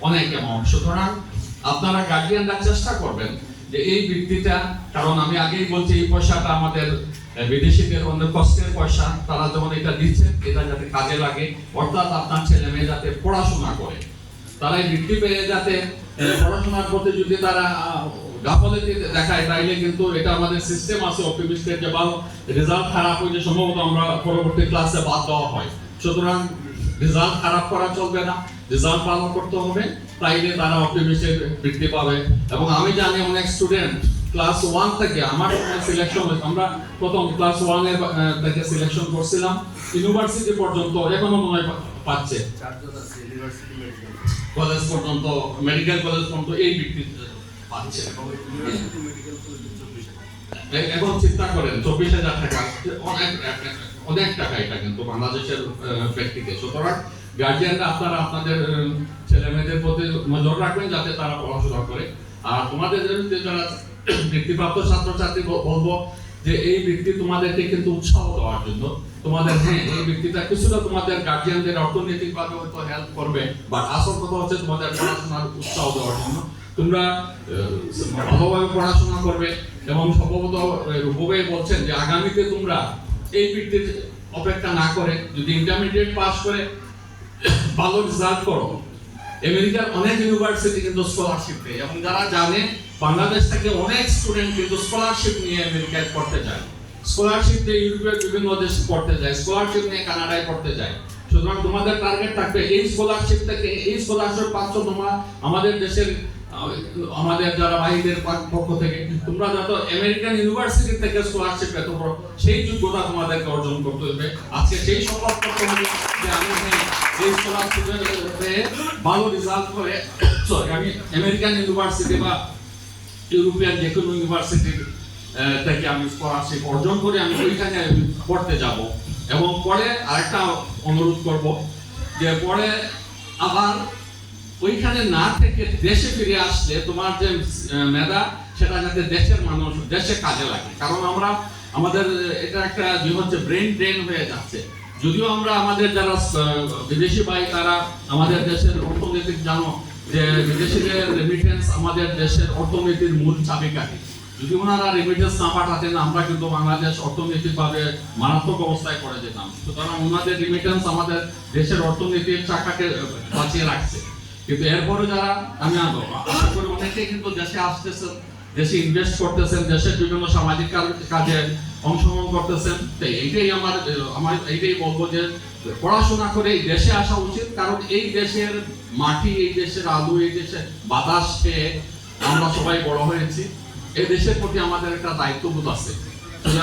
অনেক অ্যামাউন্ট। সুতরাং আপনারা গার্জিয়ানরা চেষ্টা করবেন যে এই বৃত্তিটা, কারণ আমি আগেই বলছি এই পয়সাটা আমাদের বিদেশিদের অনেক কষ্টের পয়সা, তারা যখন এটা দিচ্ছে এটা যাতে কাজে লাগে, অর্থাৎ আপনার ছেলে মেয়ে যাতে পড়াশোনা করে, তারা এই বৃত্তি পেয়ে যাতে পড়াশোনার প্রতি যদি তারা গাফলতি দেখায়, তাইলে কিন্তু এটা আমাদের সিস্টেম আছে অপটিমিস্টের, যে ভালো রেজাল্ট খারাপ হয়ে যে সম্ভবত আমরা পরবর্তী ক্লাসে বাদ দেওয়া হয়। সুতরাং রেজাল্ট খারাপ করা চলবে না, রেজাল্ট ভালো করতে হবে, তাইলে তারা অপটিমিস্টের বৃত্তি পাবে। এবং আমি জানি অনেক স্টুডেন্ট ক্লাস 1 থেকে আমার সিলেকশন হয়েছে, আমরা প্রথম ক্লাস 1 এর থেকে সিলেকশন করছিলাম, ইউনিভার্সিটি পর্যন্ত এখনো মনে হয় পাচ্ছে, কলেজ পর্যন্ত, মেডিকেল কলেজ পর্যন্ত এই বৃত্তি পাচ্ছে। এখন চিন্তা করেন 24,000 টাকা, অনেক টাকা এটা কিন্তু বাংলাদেশের ব্যক্তিকে। সুতরাং গার্জিয়ানরা আপনারা আপনাদের ছেলে মেয়েদের প্রতি নজর রাখবেন যাতে তারা পড়াশোনা করে। আর তোমাদের যারা বৃত্তিপ্রাপ্ত ছাত্রছাত্রী বলবো যে এই বৃত্তি তোমাদেরকে কিন্তু উৎসাহ দেওয়ার জন্য, তোমাদের এই বৃত্তিটা কিছুটা তোমাদের গার্জিয়ানদের অর্থনৈতিকভাবে হয়তো হেল্প করবে, বাট আসল কথা হচ্ছে তোমাদের পড়াশোনার উৎসাহ দেওয়ার জন্য। তোমরা ভালোভাবে পড়াশোনা করবে, এবং সম্ভবত রূপভাই বলছেন যে আগামীতে তোমরা এই বৃত্তির অপেক্ষা না করে যদি ইন্টারমিডিয়েট পাস করে ভালো রেজাল্ট করো, আমেরিকার অনেক ইউনিভার্সিটি কিন্তু স্কলারশিপ দেয়, এবং যারা জানে বাংলাদেশ থেকে অনেক স্টুডেন্ট কিন্তু স্কলারশিপ নিয়ে আমেরিকায় পড়তে যায়, স্কলারশিপ দিয়ে ইউরোপের বিভিন্ন দেশে পড়তে যায়, স্কলারশিপ নিয়ে কানাডায় পড়তে যায়। সুতরাং তোমাদের টার্গেট থাকবে এই স্কলারশিপ থেকে, এই স্কলারশিপ পাচ্ছ তোমরা আমাদের দেশের, আমাদের যারা ভাইদের পক্ষ থেকে, তোমরা যত আমেরিকান ইউনিভার্সিটি থেকে স্কলারশিপ পেতে পারো, সেই যোগ্যতা তোমাদেরকে অর্জন করতে হবে। আজকে সেই সংকল্প করতে হবে যে আমি এই স্কলারশিপে পেয়ে ভালো রেজাল্ট করে আমি আমেরিকান ইউনিভার্সিটি বা ইউরোপিয়ান যে কোনো ইউনিভার্সিটি থেকে আমি স্কলারশিপ অর্জন করে আমি ওইখানে পড়তে যাব। এবং পরে আরেকটা অনুরোধ করব যে পরে আবার ওইখানে না থেকে দেশে ফিরে আসলে তোমার যে মেধা সেটা যাতে দেশের মানুষ দেশে কাজে লাগে, কারণ আমরা আমাদের এটা একটা যে হচ্ছে ব্রেন ড্রেন হয়ে যাচ্ছে। যদিও আমরা আমাদের যারা বিদেশি ভাই তারা আমাদের দেশের অর্থনৈতিক, জানো যে বিদেশিদের রেমিটেন্স আমাদের দেশের অর্থনীতির মূল চাবিকাঠি, যদি ওনারা রেমিটেন্স না পাঠাতেন আমরা কিন্তু বাংলাদেশ অর্থনৈতিকভাবে মারাত্মক অবস্থায় পড়ে যেতাম। সুতরাং ওনাদের রেমিটেন্স আমাদের দেশের অর্থনীতির চাকাকে বাঁচিয়ে রাখছে। কিন্তু এরপরে যারা আমি আশা করি অনেকেই কিন্তু দেশে আসতেছেন, দেশে ইনভেস্ট করতেছেন, দেশের বিভিন্ন সামাজিক কাজে অংশগ্রহণ করতেছেন। তো এইটাই আমার এইটাই বলবো যে পড়াশোনা করে এই দেশে আসা উচিত, কারণ এই দেশের মাটি, এই দেশের আলু, এই দেশের বাতাস পেয়ে আমরা সবাই বড় হয়েছি। এই দেশের প্রতি আমাদের একটা দায়িত্ববোধ আছে।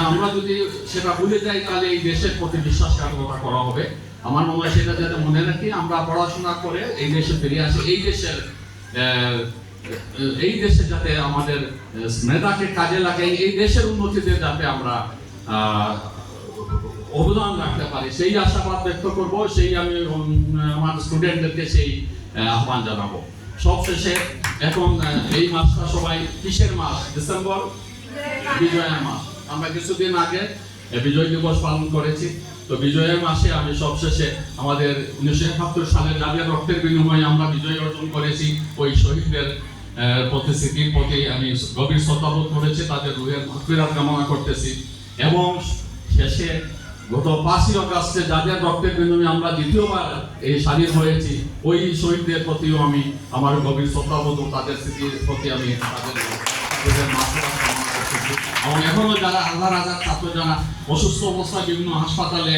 আমরা যদি সেটা ভুলে যাই তাহলে এই দেশের প্রতি বিশ্বাসঘাতকতা করা হবে। আমার মনে হয় সেটা যাতে মনে রাখি, আমরা পড়াশোনা করে এই দেশে ফিরে আসি, এই দেশে যাতে আমাদের মেধাকে কাজে লাগাই, এই দেশের উন্নতিতে যাতে আমরা অবদান রাখতে পারি, সেই আশাবাদ ব্যক্ত করব। সেই আমি আমার স্টুডেন্টদেরকে সেই আহ্বান জানাবো। সবশেষে এখন এই মাসটা সবাই কিসের মাস? ডিসেম্বর, বিজয়ের মাস। আমরা কিছুদিন আগে বিজয় দিবস পালন করেছি। তো বিজয়ের মাসে আমি সবশেষে আমাদের 1971 সালের যাদের রক্তের বিনিময়ে আমরা বিজয় অর্জন করেছি, ওই শহীদদের প্রতিশ্রুতির প্রতি আমি গভীর শ্রদ্ধাবোধ করেছি, তাদের রুহের মাগফিরাত কামনা করতেছি। এবং শেষে গত 5ই আগস্টে যাদের রক্তের বিনিময়ে আমরা দ্বিতীয়বার এই স্বাধীন হয়েছি, ওই শহীদদের প্রতিও আমি আমার গভীর শ্রদ্ধাবোধ ও তাদের স্মৃতির প্রতি আমি তাদের মাগফিরাত কামনা করতেছি। এবং এখনো যারা হাজার হাজার ছাত্র যারা অসুস্থ অবস্থায় বিভিন্ন হাসপাতালে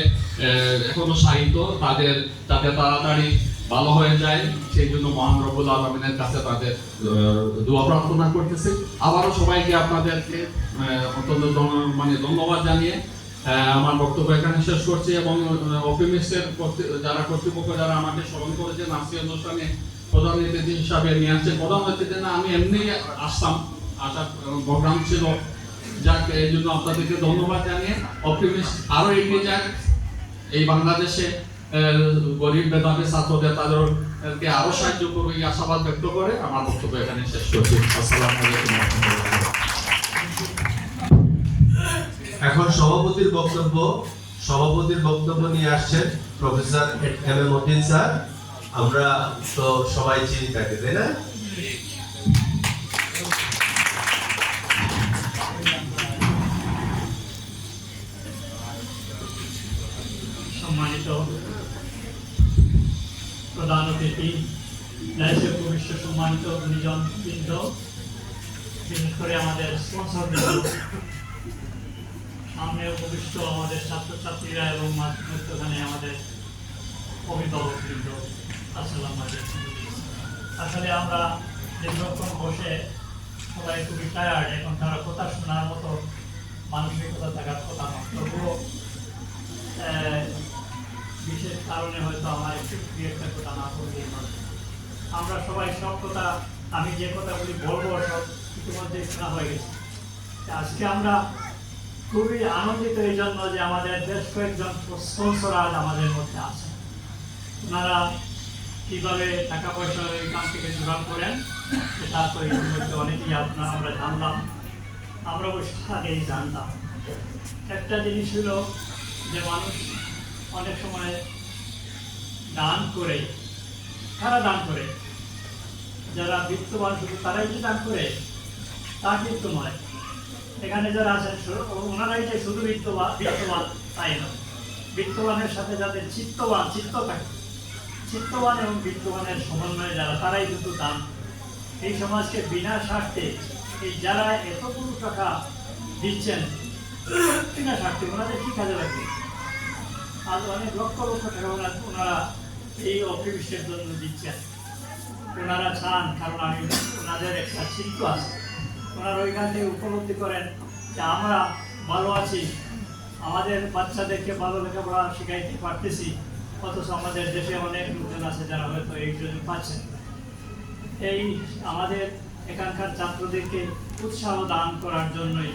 এখনো শায়িত, তাদের যাতে তাড়াতাড়ি ভালো হয়ে যায়, সেই জন্য মহান রব্বুল আলামিনের কাছে তাদের দোয়া প্রার্থনা করতেছি। আবারও সবাইকে আপনাদেরকে অত্যন্ত ধন্যবাদ জানিয়ে আমার বক্তব্য এখানে শেষ করছি। এবং অপটিমিস্টের যারা কর্তৃপক্ষ যারা আমাকে স্মরণ করেছেন, আজকে অনুষ্ঠানে প্রধান অতিথি হিসাবে নিয়ে আসছেন, প্রধান অতিথি না আমি এমনি আসতাম, আসার প্রোগ্রাম ছিল। যাক, এই জন্য আপনাদেরকে ধন্যবাদ জানিয়ে অপটিমিস্ট আরো এগিয়ে যাক, এই বাংলাদেশে গরিব মেধাবী ছাত্রদের তাদেরকে আরো সাহায্য করবে এই আশাবাদ ব্যক্ত করে আমার বক্তব্য এখানে শেষ করছি। আসসালামু আলাইকুম। এখন সভাপতির বক্তব্য নিয়ে আসছেন professor M A Matin sir. আমরা তো সবাই চিনি তাকে, তাই না? সম্মানিত প্রধান অতিথি, ন্যায়সেব ভবিষ্য সম্মানিত গুণীজন বৃন্দ, বিশেষ করে আমাদের স্পন্সর বৃন্দ, সামনে উপবিষ্ট আমাদের ছাত্রছাত্রীরা এবং মধ্যখানে আমাদের অভিভাবক বৃন্দ, আসসালামু আলাইকুম। আসলে আমরা দীর্ঘক্ষণ বসে সবাই খুবই টায়ার্ড, এখন তারা কথা শোনার মতো মানসিকতা থাকার কথা না। তবুও বিশেষ কারণে হয়তো আমার একটু একটা কথা না বললেই নয়। আমরা সবাই সব কথা, আমি যে কথাগুলি বলবো সব ইতিমধ্যে শোনা হয়ে গেছে। আজকে আমরা খুবই আনন্দিত এই জন্য যে আমাদের বেশ কয়েকজন স্পন্সর আজ আমাদের মধ্যে আছে। ওনারা কীভাবে টাকা পয়সা এখান থেকে জোগাড় করেন সেটা তো এর মধ্যে অনেকেই আমরা জানলাম, আমরা অবশ্য আগেই জানতাম। একটা জিনিস হলো যে মানুষ অনেক সময় দান করে, কারা দান করে? যারা বিত্তবান শুধু তারাই যে দান করে তা কিন্তু নয়। এখানে যারা আছেন ওনারাই যে শুধু বিত্তবান তাই নয়, বিত্তবানের সাথে যাদের চিত্ত থাকে, চিত্তবান এবং বিত্তবানের সমন্বয়ে যারা, তারাই কিন্তু দান। এই সমাজকে বিনা স্বার্থে এই যারা এতগুলো টাকা দিচ্ছেন বিনা স্বার্থে, ওনাদের কি কাজে লাগবে? আজ অনেক লক্ষ লক্ষ টাকা ওনারা এই অপটিমিস্টের জন্য দিচ্ছেন। ওনারা চান, কারণ আমি ওনাদের একটা চিত্ত আছে, ওনারা ওইখান থেকে উপলব্ধি করেন যে আমরা ভালো আছি, আমাদের বাচ্চাদেরকে ভালো লেখাপড়া শেখাইতে পারতেছি, অথচ আমাদের দেশে অনেক লোকজন আছে যারা হয়তো এই জন্য পাচ্ছেন। এই আমাদের এখানকার ছাত্রদেরকে উৎসাহ দান করার জন্যই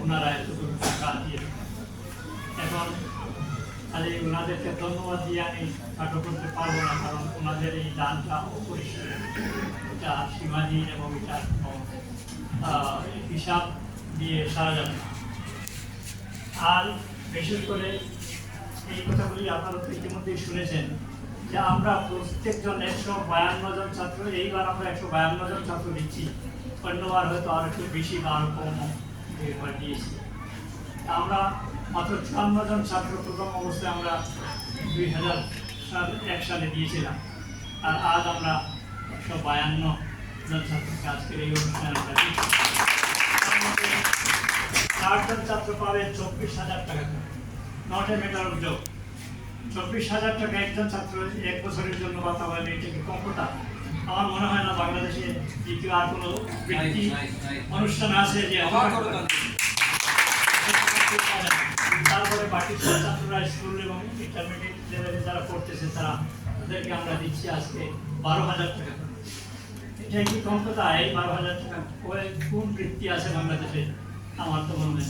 ওনারা এতটুকু টাকা দিয়ে। এখন খালি ওনাদেরকে ধন্যবাদ দিয়ে আমি খাটো করতে পারবো না, কারণ ওনাদের এই দানটা অপরিসীম, এটা সীমাহীন এবং এটা হিসাব দিয়ে সারা যাবে না। আর বিশেষ করে এই কথাগুলি আপনারা তো ইতিমধ্যেই শুনেছেন যে আমরা প্রত্যেকজন 152 জন ছাত্র, এইবার আমরা 152 জন ছাত্র দিচ্ছি, অন্যবার হয়তো আর একটু বেশি বা আরো কম দিয়েছি। আমরা মাত্র 54 জন ছাত্র প্রথম অবস্থায় আমরা 2001 সালে দিয়েছিলাম। আর আজ আমরা 152 জন ছাত্রকে আজকের এই অনুষ্ঠানে আমরা দিচ্ছি। তার মধ্যে 4 জন ছাত্র পাবে 24,000 টাকা করে, not a matter of job. 24,000 টাকা একজন ছাত্র 1 বছরের জন্য পাতা পাবে, এটা কি কম কথা? আমার মনে হয় না বাংলাদেশে দ্বিতীয় আর কোনো বৃত্তি অনুষ্ঠান আছে যে তারপরে বাকি সব ছাত্ররা স্কুল এবং ইন্টারমিডিয়েট লেভেলে যারা পড়তেছে তাদেরকে আমরা দিচ্ছি আজকে 12,000 টাকা। এটা কি কম কথা? এই 12,000 টাকা কোন বৃত্তি আছে বাংলাদেশে? আমার তো মনে হয়।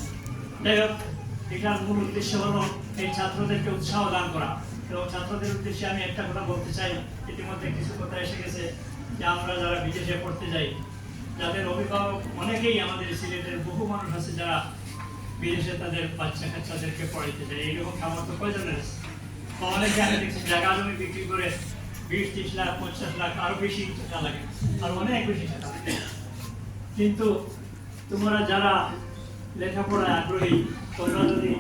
যাই হোক, এটার মূল উদ্দেশ্য হলো এই ছাত্রদেরকে উৎসাহ দান করা। এবং ছাত্রদের উদ্দেশ্যে আমি একটা কথা বলতে চাই, ইতিমধ্যে কিছু কথা এসে গেছে যে আমরা যারা বিদেশে পড়তে যাই, যাদের অভিভাবক অনেকেই আমাদের সিলেটের বহু মানুষ আছে যারা বিদেশে তাদের বাচ্চা কাচ্চাদেরকে পড়াইতে যায়। এইরকম সামর্থ্য কয়জনের আছে? অনেকে আমি দেখছি জায়গা জমি বিক্রি করে 20-30 লাখ 50 লাখ আরো বেশি টাকা লাগে, আর অনেক বেশি টাকা। কিন্তু তোমরা যারা লেখাপড়ায় আগ্রহী, তোমরা যদি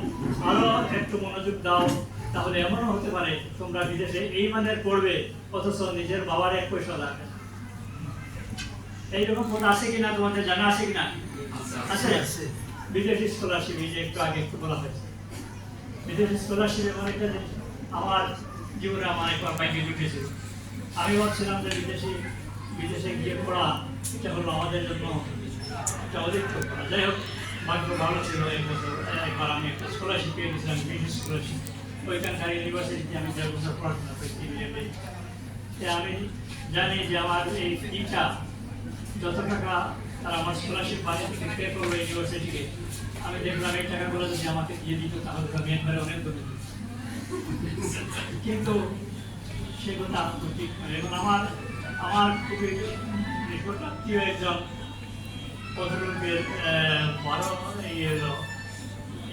আরো একটু মনোযোগ দাও তাহলে এমনও হতে পারে তোমরা বিদেশে এই মানের পড়বে অথচ নিজের বাবার 1 পয়সা লাগে। এইরকম পদ আছে কিনা তোমাদের জানা আছে কিনা? আছে। বিদেশি স্কলারশিপ, এই যে একটু বলা হয়েছে, বিদেশি স্কলারশিপ এমন একটা জিনিস আমার জীবনে আমার একবার বাইকে ঢুকেছিল। আমি ভাবছিলাম যে বিদেশে গিয়ে পড়া এটা হলো আমাদের জন্য একটা অধিক করা। যাই হোক, ভাগ্য ভালো ছিল, একবার আমি একটা স্কলারশিপ পেয়ে গেছিলাম, ব্রিটিশ স্কলারশিপ। ওইখানকার ইউনিভার্সিটিতে আমি 4 বছর পড়াশোনা করছি। আমি জানি যে আমার এই ফিটা যত টাকা তারা আমার স্কলারশিপ বাড়ি থেকে পে করবে ইউনিভার্সিটিকে, আমি দেখলাম এই টাকাগুলো যদি আমাকে দিয়ে দিত তাহলে আমি একবারে অনেক দূরে। কিন্তু সেগুলো ঠিক নয়। এবং আমার খুবই নিকটাত্মীয় একজন ভদ্রলোকের 12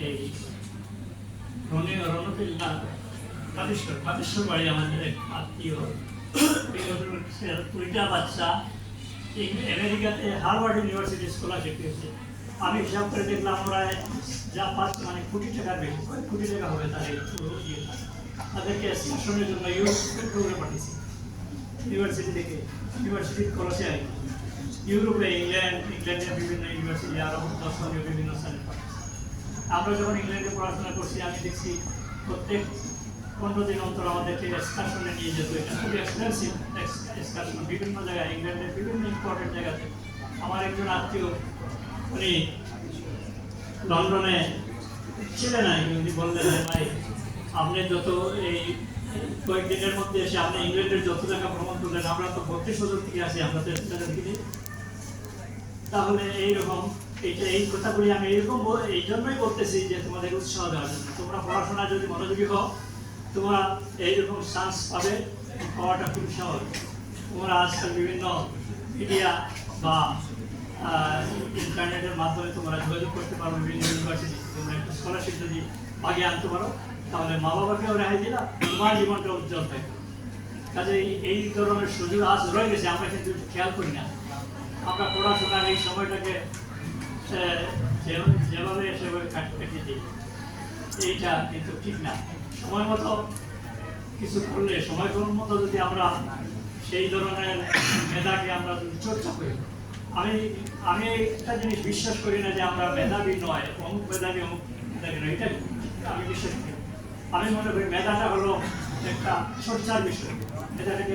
এই রণফিল না কাদেশ্বর বাড়ি আমাদের এক আত্মীয়। এই ভদ্রলোকের 2টা বাচ্চা আমেরিকাতে হার্ভার্ড ইউনিভার্সিটি স্কলারশিপ পেয়েছে। আমি হিসাব করে দেখলাম ওরা যা পাচ্ছে মানে কোটি টাকার বেশি, কোটি টাকা হবে তাদের তাদেরকে এক্সকারশনের জন্য ইউরোপে পাঠিয়েছি। ইউনিভার্সিটি থেকে ইউনিভার্সিটির খরচে আর ইউরোপে ইংল্যান্ডের বিভিন্ন ইউনিভার্সিটি আরও দর্শনীয় বিভিন্ন স্থানে পাঠিয়েছি। আমরা যখন ইংল্যান্ডে পড়াশোনা করছি আমি দেখছি প্রত্যেক 15 দিন অন্তর আমাদেরকে এক্সকারশনে নিয়ে যেত। এটা খুবই এক্সপেন্সিভ এক্সকারশন, বিভিন্ন জায়গায় ইংল্যান্ডের বিভিন্ন ইম্পর্টেন্ট জায়গাতে। আমার একজন আত্মীয় উনি লন্ডনে ছিলেন, উনি বললেন ভাই আপনি যত এই কয়েকদিনের মধ্যে এসে আপনি ইংল্যান্ডের যত জায়গা ভ্রমণ করলেন, আমরা তো 32 থেকে আসি, আমরা তো থেকে। তাহলে এইরকম এই কথাগুলি আমি এইরকম এই জন্যই বলতেছি যে তোমাদের উৎসাহ দেওয়ার জন্য। তোমরা পড়াশোনা যদি মনোযোগী হও তোমরা এইরকম চান্স পাবে, পাওয়াটা খুব সহজ। তোমরা আজকাল বিভিন্ন মিডিয়া বা ইন্টারনেটের মাধ্যমে তোমরা যোগাযোগ করতে পারো বিভিন্ন ইউনিভার্সিটি। তোমরা একটা স্কলারশিপ যদি আগে আনতে পারো তাহলে মা বাবাকেও রেহাই দিলা, তোমার জীবনটা উজ্জ্বল থাকবে। কাজে এই ধরনের সুযোগ আজ রয়ে গেছে, আমরা কিন্তু খেয়াল করি না। আমরা পড়াশোনার এই সময়টাকে যেভাবে সেভাবে কাটিয়ে দিই, এইটা কিন্তু ঠিক না। সময় মতো কিছু করলে, সময় মতো যদি আমরা সেই ধরনের মেধাকে আমরা যদি চর্চা করি, আমি একটা জিনিস বিশ্বাস করি না যে আমরা মেধাবী নয়, অমুক মেধাবী নয়, এটা আমি বিশ্বাস করি। আমি মনে করি মেধাটা হলো একটা চর্চার বিষয়, মেধাটাকে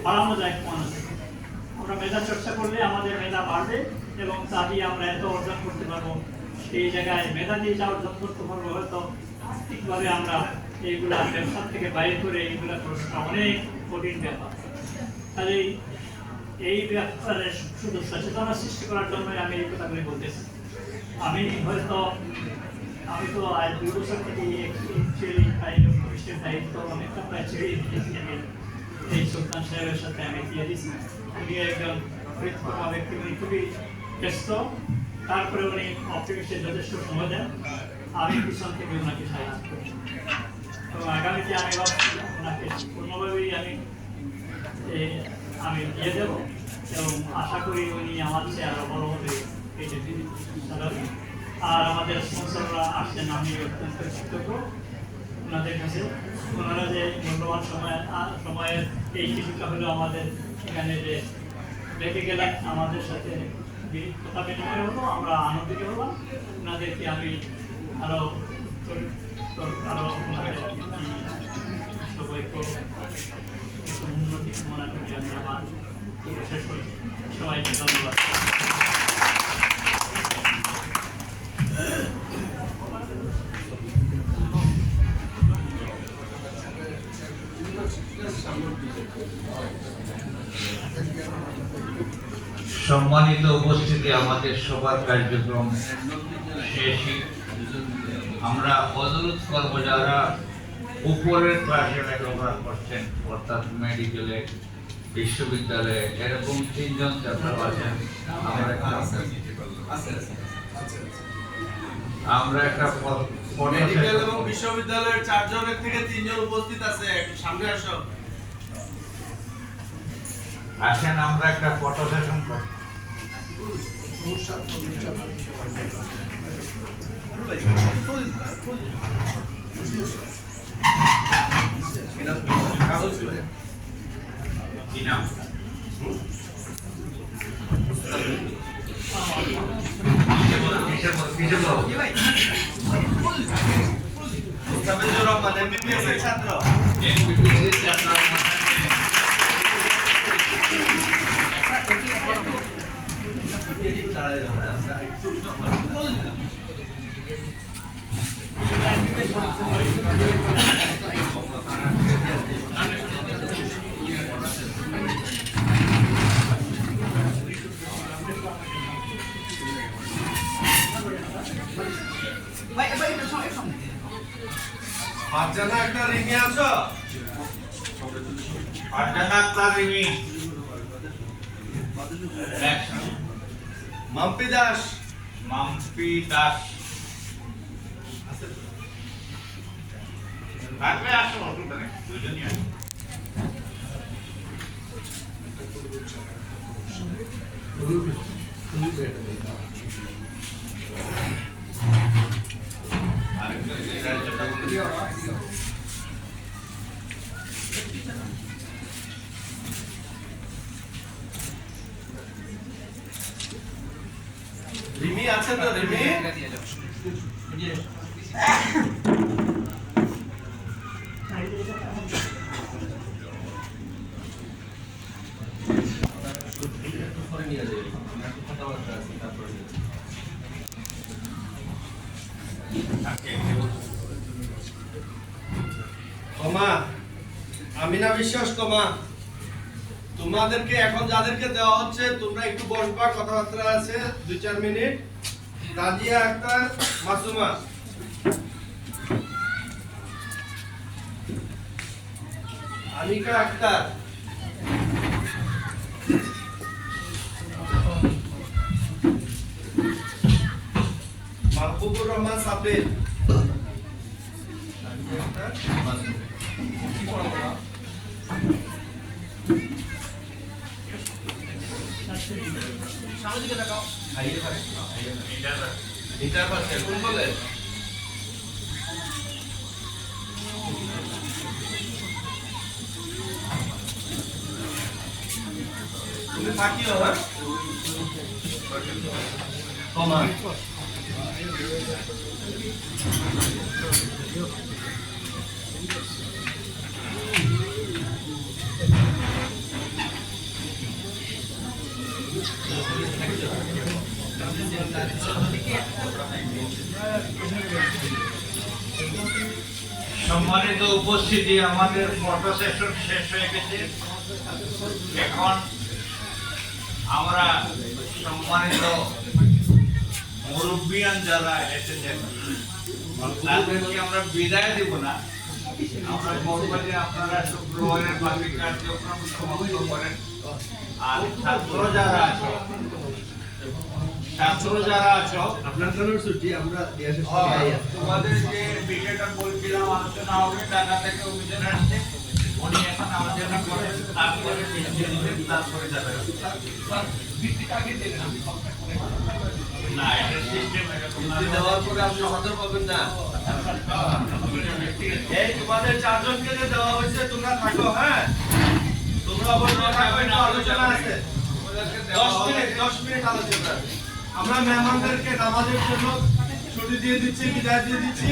বাড়ানো যায়, কমানো যায়। আমরা মেধা চর্চা করলে আমাদের মেধা বাড়বে এবং তা দিয়ে আমরা এত অর্জন করতে পারবো। সেই জায়গায় মেধা দিয়ে যা অর্জন করতে পারবো হয়তো ঠিকভাবে আমরা এইগুলা ব্যবসা থেকে বাইরে করে এইগুলা করা অনেক কঠিন ব্যাপার। কাজেই এই ব্যাপারে শুধু সচেতনতা সৃষ্টি করার জন্য আমি এই কথাগুলি বলতেছি। আমি তো 2 বছর থেকে দায়িত্ব অনেকটা প্রায় ছেড়ে দিয়েছি। আমি এই সুলতান সাহেবের সাথে আমি দিয়ে দিচ্ছি। উনি একজন ব্যক্তি, উনি খুবই ব্যস্ত, তারপরে উনি অপটিমিস্টের যথেষ্ট সময় দেন। আমি পিছন থেকে ওনাকে সাহায্য করি এবং আগামীতে আমি ভাবছি ওনাকে পূর্ণভাবেই আমি দিয়ে দেব এবং আশা করি উনি আমার চেয়ে আরো বড় হবে। আর আমাদের স্পন্সররা আসছেন, আমি অত্যন্ত কৃতজ্ঞ। ওনাদের কাছে। ওনারা যে মূল্যবান সময়ের এই কিছুটা হলেও আমাদের এখানে যে রেখে গেলেন, আমাদের সাথে কথা বিনিময় হলো, আমরা আনন্দিত হলাম। ওনাদেরকে আমি আরও ওনাদের সবাইকে উন্নতি কামনা করি। আমি আমার শেষ করছি। সবাইকে ধন্যবাদ। সম্মানিত উপস্থিতি, আমাদের সবার কার্যক্রম শেষই। আমরা অনুরোধ করবো যারা উপরের ক্লাসে লেখাপড়া করছেন, অর্থাৎ মেডিকেলে, বিশ্ববিদ্যালয়ে, এরকম 3 জন ছাত্র আছেন, আমরা একটা মেডিকেল এবং বিশ্ববিদ্যালয়ের 4 জনের থেকে 3 জন উপস্থিত আছে, একটু সামনে আসো। আসেন আমরা একটা ফটো সেশন করি। কি নাম? কিসে বলো? মুস্তাফিজুর রহমান এমবিবিএস এর ছাত্র। MBBS ছাত্র। ফারজানা একটা রিমি আছো? ফারজানা আক্তার রিমি। মাম্পি দাস। মাম্পি দাস। থাকলে আসো, অসুবিধা নেই, দুজনই আসো। রিমি আছে তো? রিমি তোমা আমিনা বিশ্বাস। তোমাদেরকে এখন যাদেরকে দেওয়া হচ্ছে, তোমরা একটু বসবা, কথাবার্তা আছে 2-4 মিনিট। রাজিয়া আক্তার মাসুমা, আনিকা আক্তার, মাহবুবুর রহমান সাব্বির, কোন বলে? তুমি থাকিও না কমা। সম্মানিত উপস্থিতি, আমাদের ফটো সেশন শেষ হয়ে গেছে। এখন আমরা সম্মানিত মুরব্বিয়ান যারা এসেছেন, তাদেরকে আমরা বিদায় দিব না। আমরা বলবো যে আপনারা শুক্রবারের বাকি কার্যক্রম সমাপ্ত করেন। আর ছাত্র যারা আছো, আপনার জন্য ছুটি আমরা তোমাদের যে বিষয়টা বলছিলাম, আলোচনা হবে, ঢাকা থেকে অভিযান আসছে, উনি এখন আলোচনা করেন, তারপরে তারপরে যাবেন। না, এটা সিস্টেম, দেওয়ার পরে আপনি হজর পাবেন না। এই তোমাদের চারজনকে যে দেওয়া হয়েছে তোমরা থাকো, হ্যাঁ তোমরা বসে থাকো, একটু আলোচনা আছে 10 মিনিট আলোচনা আছে। আমরা মেহমানদেরকে নামাজের জন্য ছুটি দিয়ে দিচ্ছি, বিদায় দিয়ে দিচ্ছি।